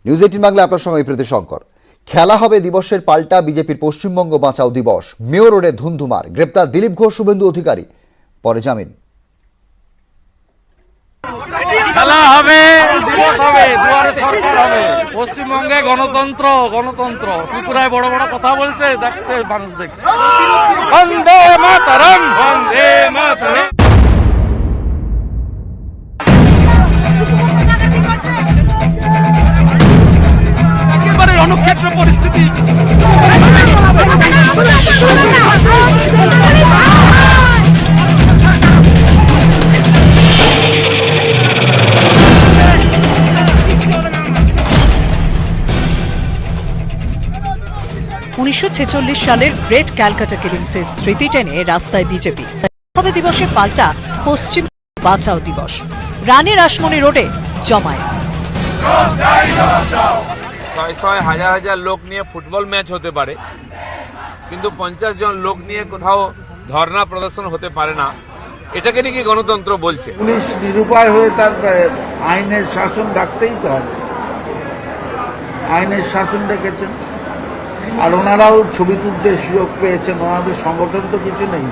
News 18 Bangla আপনার সঙ্গে প্রীতি শঙ্কর। খেলা হবে দিবসের পাল্টা বিজেপির পশ্চিমবঙ্গ বাঁচাও দিবস। মেয়র রোডে ধুন্ধুমার, গ্রেপ্তার দিলীপ ঘোষ, শুভেন্দু অধিকারী, পরে জামিন। খেলা হবে, দিবস হবে, দুয়ারে সরকার হবে, পশ্চিমবঙ্গে গণতন্ত্র গণতন্ত্র। ত্রিপুরায় বড় বড় কথা বলছে, দেখছে মানুষ দেখছে। বন্দে মাতরম, বন্দে মাতরম। একেবারে রণক্ষেত্র পরিস্থিতি। 1946 সালের গ্রেট ক্যালকাটা কিলিংসের স্মৃতি টেনে রাস্তায় বিজেপি। হবে দিবসে পাল্টা পশ্চিম বাঁচাও দিবস। রানী রাসমণি রোডে জমায়েত। শয় হাজার হাজার লোক নিয়ে ফুটবল ম্যাচ হতে পারে, কিন্তু 50 জন লোক নিয়ে কোথাও ধর্ণা প্রদর্শন হতে পারে না। এটাকে নাকি গণতন্ত্র বলছে। পুলিশ নিরুপায় হয়ে তার আইনের শাসন রাখতেই তো হবে। আইনের শাসন রেখেছেন, আর ওনারাও ছবি তুলতে সুযোগ পেয়েছেন। ওনাদের সংগঠন তো কিছু নেই।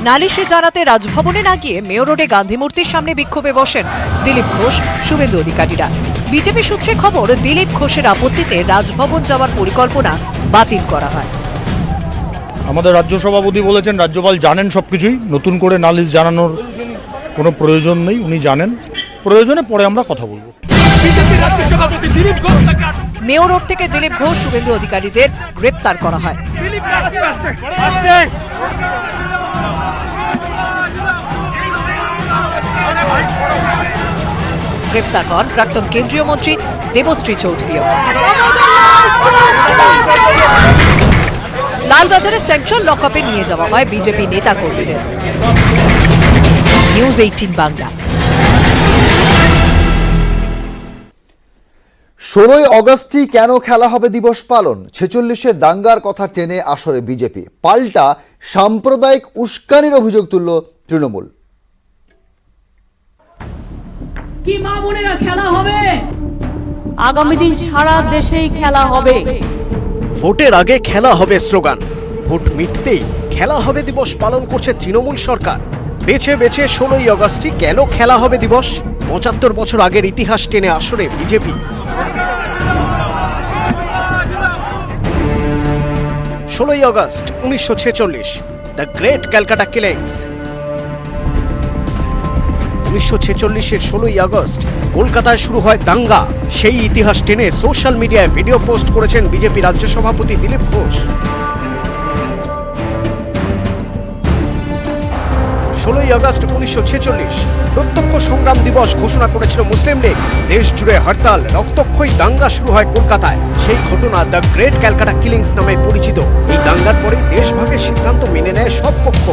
নালিশে জানাতে রাজভবনে না গিয়ে মেয়র রোডে গান্ধী মূর্তির সামনে বিক্ষোভে বসেন দিলীপ ঘোষ, শুভেন্দু অধিকারীরা। বিজেপি সূত্রে খবর, দিলীপ ঘোষের আপত্তিতে রাজভবন যাওয়ার পরিকল্পনা বাতিল করা হয়। আমাদের রাজ্য সভাপতি বলেছেন রাজ্যপাল জানেন সবকিছুই, নতুন করে নালিশ জানানোর কোনো প্রয়োজন নেই, উনি জানেন। প্রয়োজনে পরে আমরা কথা বলবো। মেয়র রোড থেকে দিলীপ ঘোষ, শুভেন্দু অধিকারীদের গ্রেপ্তার করা হয়। গ্রেপ্তার হন প্রাক্তন কেন্দ্রীয় মন্ত্রী দেবশ্রী চৌধুরীও। লালবাজারে সেন্ট্রাল লকআপে নিয়ে যাওয়া হয় বিজেপি নেতা কর্মীদের। নিউজ 18 বাংলা। 16 অগস্টই কেন খেলা হবে দিবস পালন? 46-এর দাঙ্গার কথা টেনে আসরে বিজেপি, পাল্টা সাম্প্রদায়িক উস্কানির অভিযোগ তুলল তৃণমূল। কি মা বোনেরা, খেলা হবে আগামী দিন, সারা দেশেই খেলা হবে। ভোটের আগে খেলা হবে স্লোগান, ভোট মিটতেই খেলা হবে দিবস পালন করছে তৃণমূল সরকার। বেছে বেছে 16 অগস্টই কেন খেলা হবে দিবস? 75 বছর আগের ইতিহাস টেনে আসরে BJP. 16 August 1946, the great Calcutta killings. 1946-এর 16 আগস্ট কলকাতায় শুরু হয় দাঙ্গা। সেই ইতিহাস টেনে সোশ্যাল মিডিয়ায় ভিডিও পোস্ট করেছেন বিজেপি রাজ্য সভাপতি দিলীপ ঘোষ। 16 আগস্ট 1946 প্রত্যক্ষ সংগ্রাম দিবস ঘোষণা করেছিল মুসলিম লীগ। দেশ জুড়ে হরতাল, রক্তক্ষয়ী দাঙ্গা শুরু হয় কলকাতায়। সেই ঘটনা দ্য গ্রেট ক্যালকাটা কিলিংস নামে পরিচিত। এই দাঙ্গার পরেই দেশভাগের সিদ্ধান্ত মেনে নেয় সব পক্ষ।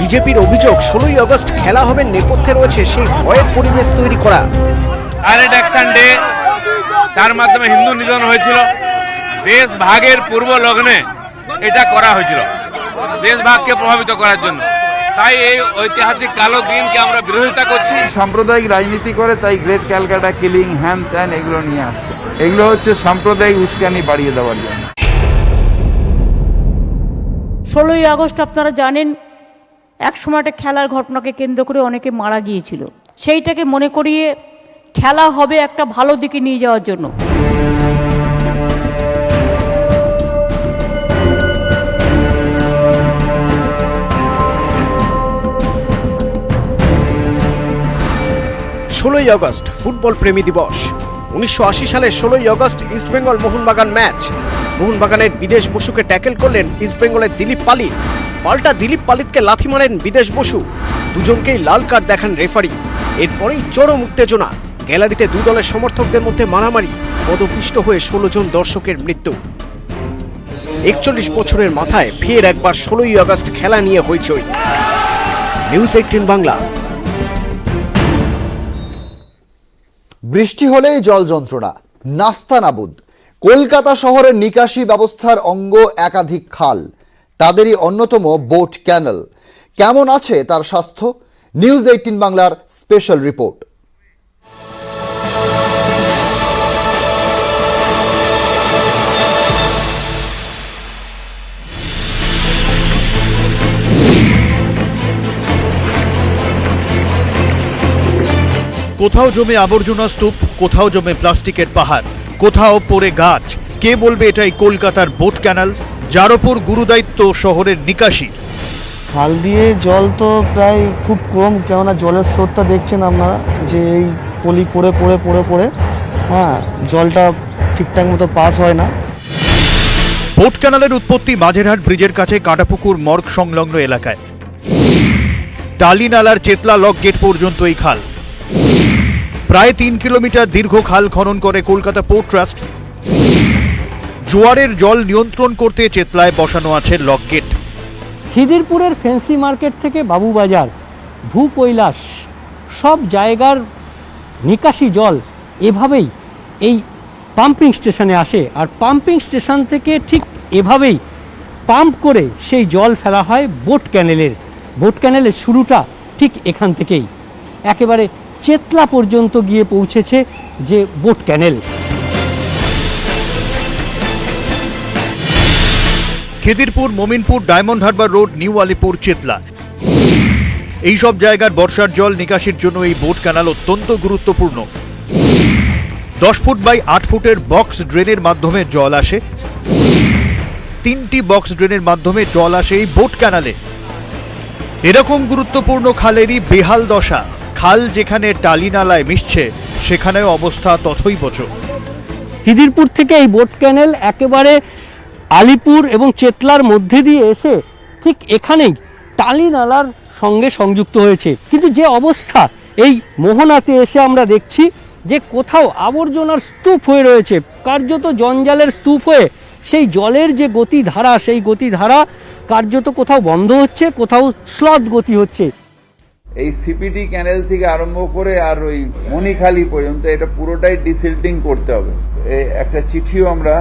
বিজেপির অভিযোগ, 16 আগস্ট খেলা হবে নেপথ্যে রয়েছে সেই ভয়ের পরিবেশ তৈরি করা। ডাইরেক্ট অ্যাকশন ডে, তার মাধ্যমে হিন্দু নিধন হয়েছিল। দেশ ভাগের পূর্ব লগ্নে এটা করা হয়েছিল, দেশ ভাগকে প্রভাবিত করার জন্য। তাই এই ঐতিহাসিক কালো দিনকে আমরা বিরোধিতা করছি। সাম্প্রদায়িক রাজনীতি করে, তাই গ্রেট ক্যালকাটা কিলিং, হ্যান ত্যান এগুলো নিয়ে আসছে। এগুলো হচ্ছে সাম্প্রদায়িক উস্কানি বাড়িয়ে দেওয়ার জন্য। 16 আগস্ট আপনারা জানেন, এক সময় একটা খেলার ঘটনাকে কেন্দ্র করে অনেকে মারা গিয়েছিল। সেইটাকে মনে করিয়ে খেলা হবে একটা ভালো দিকে নিয়ে যাওয়ার জন্য। ষোলোই আগস্ট ফুটবল প্রেমী দিবস। 1980 সালের 16 আগস্ট ইস্টবেঙ্গল মোহনবাগান ম্যাচ। মোহনবাগানের বিদেশ বসুকে ট্যাকেল করলেন ইস্টবেঙ্গলের দিলীপ পালিত। পাল্টা দিলীপ পালিতকে লাথি মারেন বিদেশ বসু। দুজনকেই লাল কার্ড দেখান রেফারি। এরপরেই চরম উত্তেজনা, গ্যালারিতে দু দলের সমর্থকদের মধ্যে মারামারি, পদপিষ্ট হয়ে 16 জন দর্শকের মৃত্যু। 41 বছরের মাথায় ফের একবার 16 আগস্ট খেলা নিয়ে হইচই। নিউজ 18 বাংলা। বৃষ্টি হলেই জল যন্ত্রণা, নাস্তানাবুদ। কলকাতা শহরের নিকাশি ব্যবস্থার অঙ্গ একাধিক খাল, তাদেরই অন্যতম বোট ক্যানেল। কেমন আছে তার স্বাস্থ্য? নিউজ 18 বাংলার স্পেশাল রিপোর্ট। কোথাও জমে আবর্জনা স্তূপ, কোথাও জমে প্লাস্টিকের পাহাড়, কোথাও পড়ে গাছ। কে বলবে এটাই কলকাতার বোট ক্যানাল, যার ওপর গুরুদায়িত্ব শহরের নিকাশি। খাল দিয়ে জল তো প্রায় খুব কম, কেননা জলের স্রোতটা দেখছেন আপনারা যে এই পলি পড়ে পড়ে পড়ে পড়ে জলটা ঠিকঠাক মতো পাস হয় না। বোট ক্যানালের উৎপত্তি মাঝেরহাট ব্রিজের কাছে কাঁটাপুকুর মর্গ সংলগ্ন এলাকায়। টালি নালার চেতলা লক গেট পর্যন্ত এই খাল। প্রায় 3 কিলোমিটার দীর্ঘ খাল খনন করে কলকাতা পোর্ট ট্রাস্ট। জোয়ারের জল নিয়ন্ত্রণ করতে চেতলায় বসানো আছে লক গেট। খিদিরপুরের ফেন্সি মার্কেট থেকে বাবুবাজার, ভূকৈলাস সব জায়গার নিকাশি জল এভাবেই এই পাম্পিং স্টেশনে আসে, আর পাম্পিং স্টেশন থেকে ঠিক এভাবেই পাম্প করে সেই জল ফেলা হয় বোট ক্যানেলের। বোট ক্যানেলের শুরুটা ঠিক এখান থেকেই একেবারে চেতলা পর্যন্ত গিয়ে পৌঁছেছে যে boat canal. Khidirpur, Mominpur, Diamond Harbour Road, New Alipore, Chetla এইসব জায়গার বর্ষার জল নিকাশির জন্য এই বোট ক্যানাল অত্যন্ত গুরুত্বপূর্ণ। 10 ফুট বাই 8 ফুটের বক্স ড্রেনের মাধ্যমে জল আসে। 3টি বক্স ড্রেনের মাধ্যমে জল আসে এই বোট ক্যানালে। এরকম গুরুত্বপূর্ণ খালেরই বেহাল দশা। খাল যেখানে টালি নালায় মিশছে, সেখানেও অবস্থা তথৈবচ। খিদিরপুর থেকে এই বোট ক্যানেল একেবারে আলিপুর এবং চেতলার মধ্যে দিয়ে এসে ঠিক এখানেই টালি নালার সঙ্গে সংযুক্ত হয়েছে। কিন্তু যে অবস্থা এই মোহনাতে এসে আমরা দেখছি যে কোথাও আবর্জনার স্তূপ হয়ে রয়েছে, কার্যত জঞ্জালের স্তূপ হয়ে সেই জলের যে গতিধারা, সেই গতিধারা কার্যত কোথাও বন্ধ হচ্ছে, কোথাও স্লথ গতি হচ্ছে। এই সিপিটি ক্যানেল থেকে আরম্ভ করে আর ওই মণিখালী পর্যন্ত এটা পুরোটাই ডিসিল্টিং করতে হবে। একটা চিঠিও আমরা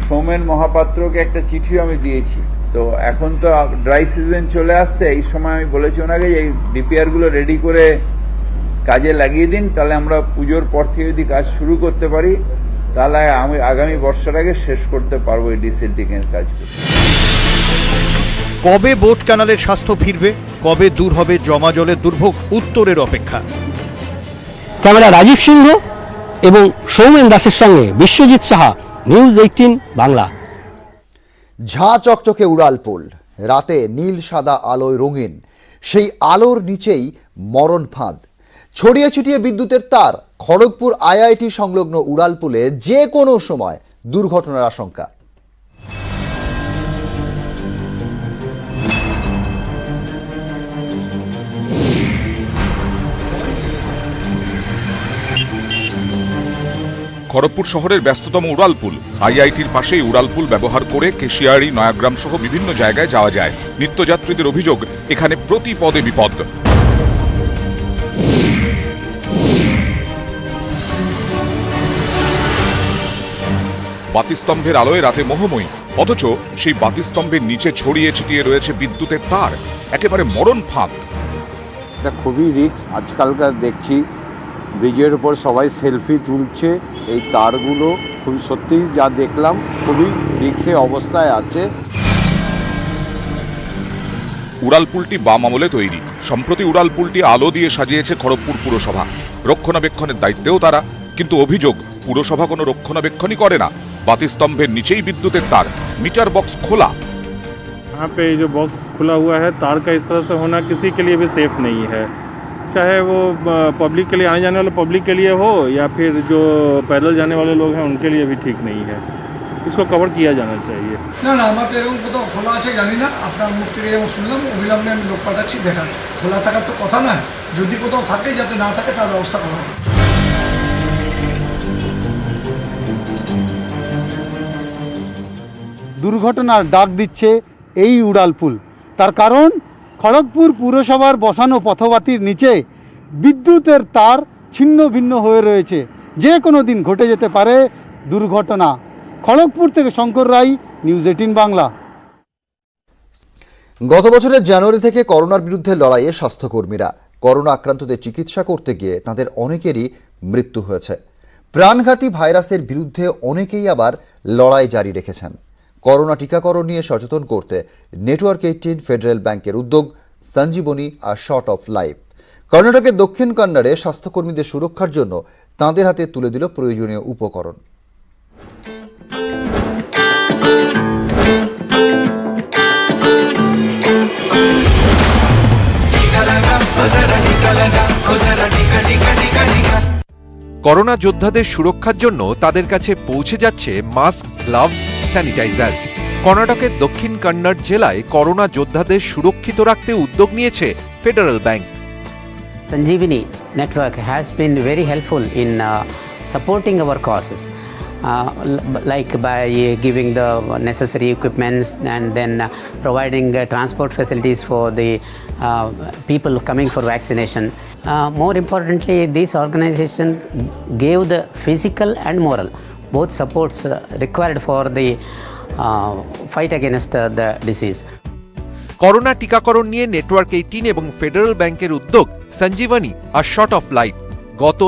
সৌমেন মহাপাত্রকে একটা চিঠিও আমি দিয়েছি। তো এখন তো ড্রাই সিজন চলে আসছে, এই সময় আমি বলেছি ওনাকে এই ডিপিআর গুলো রেডি করে কাজে লাগিয়ে দিন, তাহলে আমরা পুজোর পর থেকে যদি কাজ শুরু করতে পারি তাহলে আমি আগামী বর্ষার আগে শেষ করতে পারবো এই ডিসিল্টিং এর কাজগুলো। কবে বোট ক্যানালের স্বাস্থ্য ফিরবে, কবে দূর হবে জমা জলের দুর্ভোগ, উত্তরের অপেক্ষা। ক্যামেরা রাজীব সিংহ এবং সৌমেন দাসের সঙ্গে বিশ্বজিৎ সাহা, নিউজ 18 বাংলা। ঝাঁ চকচকে উড়ালপুল, রাতে নীল সাদা আলোয় রঙিন, সেই আলোর নিচেই মরণ ফাঁদ। ছড়িয়ে ছিটিয়ে বিদ্যুতের তার, খড়গপুর আইআইটি সংলগ্ন উড়ালপুলে যে কোনো সময় দুর্ঘটনার আশঙ্কা। খড়গপুর শহরের ব্যস্ততম উড়ালপুল। আইআইটির পাশেই উড়ালপুল ব্যবহার করে কেশিয়াড়ি, নয়াগ্রাম সহ বিভিন্ন জায়গায় যাওয়া যায়। নিত্যযাত্রীদের অভিযোগ, এখানে প্রতি পদে বিপদ। বাতিস্তম্ভের আলোয় রাতে মোহময়ী, অথচ সেই বাতিস্তম্ভের নিচে ছড়িয়ে ছিটিয়ে রয়েছে বিদ্যুতের তার, একেবারে মরণ ফাঁদ। এটা খুবই রিস্ক। আজকালকার দেখছি ব্রিজের উপর সবাই সেলফি তুলছে, এই তারগুলো খুবই সত্যি যা দেখলাম খুবই রিস্কে অবস্থায় আছে। উড়ালপুলটি বাম আমলে তৈরি। সম্প্রতি উড়ালপুলটি আলো দিয়ে সাজিয়েছে খড়গপুর পুরসভা। রক্ষণাবেক্ষণের দায়িত্বেও তারা, কিন্তু অভিযোগ পুরসভা কোনো রক্ষণাবেক্ষণই করে না। বাতিস্তম্ভের নিচেই বিদ্যুতের তার, মিটার বক্স খোলা। यहाँ पे जो बॉक्स खुला हुआ है, तार का इस तरह से होना किसी के लिए भी सेफ नहीं है, चाहे वो पब्लिक के लिए, आने जाने वाले पब्लिक के लिए हो या फिर जो पैदल जाने वाले लोग हैं उनके लिए भी ठीक नहीं है। इसको कवर किया जाना चाहिए। না না, আমার তো এরকম কোথাও খোলা আছে জানি না, আপনার মুখ থেকে যেমন শুনলাম অবিলম্বে আমি লোক পাঠাচ্ছি দেখান। খোলা থাকার তো কথা নয়, যদি কোথাও থাকে যাতে না থাকে তার ব্যবস্থা করা হবে। দুর্ঘটনার ডাক দিচ্ছে এই উড়ালপুল। তার কারণ খড়গপুর পুরসভার বসানো পথবাতির নিচে বিদ্যুতের তার ছিন্ন ভিন্ন হয়ে রয়েছে। যে কোনো দিন ঘটে যেতে পারে দুর্ঘটনা। খড়গপুর থেকে শঙ্কর রায়, নিউজ 18 বাংলা। গত বছরের জানুয়ারি থেকে করোনার বিরুদ্ধে লড়াইয়ে স্বাস্থ্যকর্মীরা করোনা আক্রান্তদের চিকিৎসা করতে গিয়ে তাদের অনেকেরই মৃত্যু হয়েছে। প্রাণঘাতী ভাইরাসের বিরুদ্ধে অনেকেই আবার লড়াই জারি রেখেছেন। করোনা টিকাকরণ নিয়ে সচেতন করতে নেটওয়ার্ক 18 ফেডারেল ব্যাংকের উদ্যোগ সঞ্জীবনী আর শর্ট অফ লাইফ। কর্ণাটকের দক্ষিণ কন্নড়ে স্বাস্থ্যকর্মীদের সুরক্ষার জন্য তাঁদের হাতে তুলে দিল প্রয়োজনীয় উপকরণ। করোনা যোদ্ধাদের সুরক্ষার জন্য তাদের কাছে পৌঁছে যাচ্ছে মাস্ক, গ্লাভস, স্যানিটাইজার। কর্ণাটকের দক্ষিণ কন্নড় জেলায় করোনা যোদ্ধাদের সুরক্ষিত রাখতে উদ্যোগ নিয়েছে federal bank. Sanjeevani network has been very helpful in supporting our causes, like by giving the necessary equipments and then providing transport facilities for the people coming for vaccination. More importantly, this organization gave the physical and moral both supports required for the fight against the disease. Corona টিকাকরণ নিয়ে network 18 এবং federal ব্যাংকের উদ্যোগ সঞ্জীবনী আর short of life গত